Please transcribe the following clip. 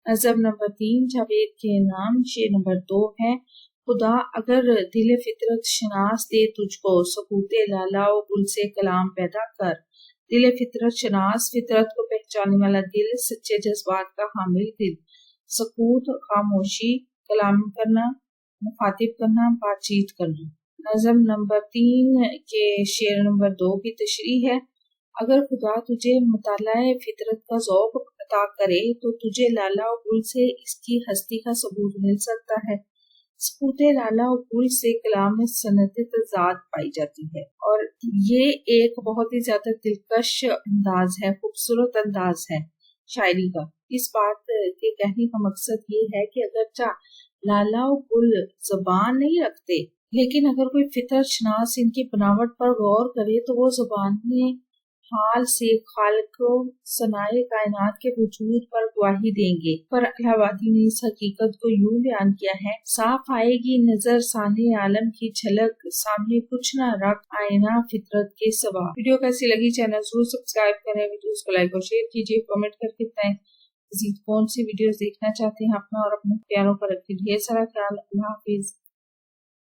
نظم نمبر 3 جاوید کے نام شعر نمبر 2 ہے۔ خدا اگر دل فطرت شناس دے تجھ کو، سکوت لالا و گل سے کلام پیدا کر۔ دل فطرت شناس، فطرت کو پہچاننے والا دل، سچے جذبات کا حامل دل۔ سکوت خاموشی، کلام کرنا، مخاطب کرنا، بات چیت کرنا۔ نظم نمبر 3 کے شعر نمبر 2 کی تشریح ہے۔ اگر خدا تجھے مطالعہ فطرت کا ذوق عطا کرے تو تجھے لالا و گل سے اس کی ہستی کا ثبوت مل سکتا ہے۔ سکوت لالا و گل سے کلام میں صنعت تضاد پائی جاتی ہے، اور یہ ایک بہت ہی زیادہ دلکش انداز ہے، خوبصورت انداز ہے شاعری کا۔ اس بات کے کہنے کا مقصد یہ ہے کہ اگرچہ لالا و گل زبان نہیں رکھتے، لیکن اگر کوئی فطرت شناس ان کی بناوٹ پر غور کرے تو وہ زبان میں حال سے خالق و صنائے کائنات کے وجود پر گواہی دیں گے۔ پر الہ آبادی نے اس حقیقت کو یوں بیان کیا ہے: صاف آئے گی نظر ثانی عالم کی جھلک، سامنے کچھ نہ رکھ آئینہ فطرت کے سوا۔ ویڈیو کیسی لگی؟ چینل ضرور سبسکرائب کریں، ویڈیوز کو لائک اور شیئر کیجیے، کمنٹ کر کے بتائیں مزید کون سی ویڈیوز دیکھنا چاہتے ہیں۔ اپنا اور اپنے پیاروں کا رکھیں ڈھیر سارا خیال۔ اللہ حافظ۔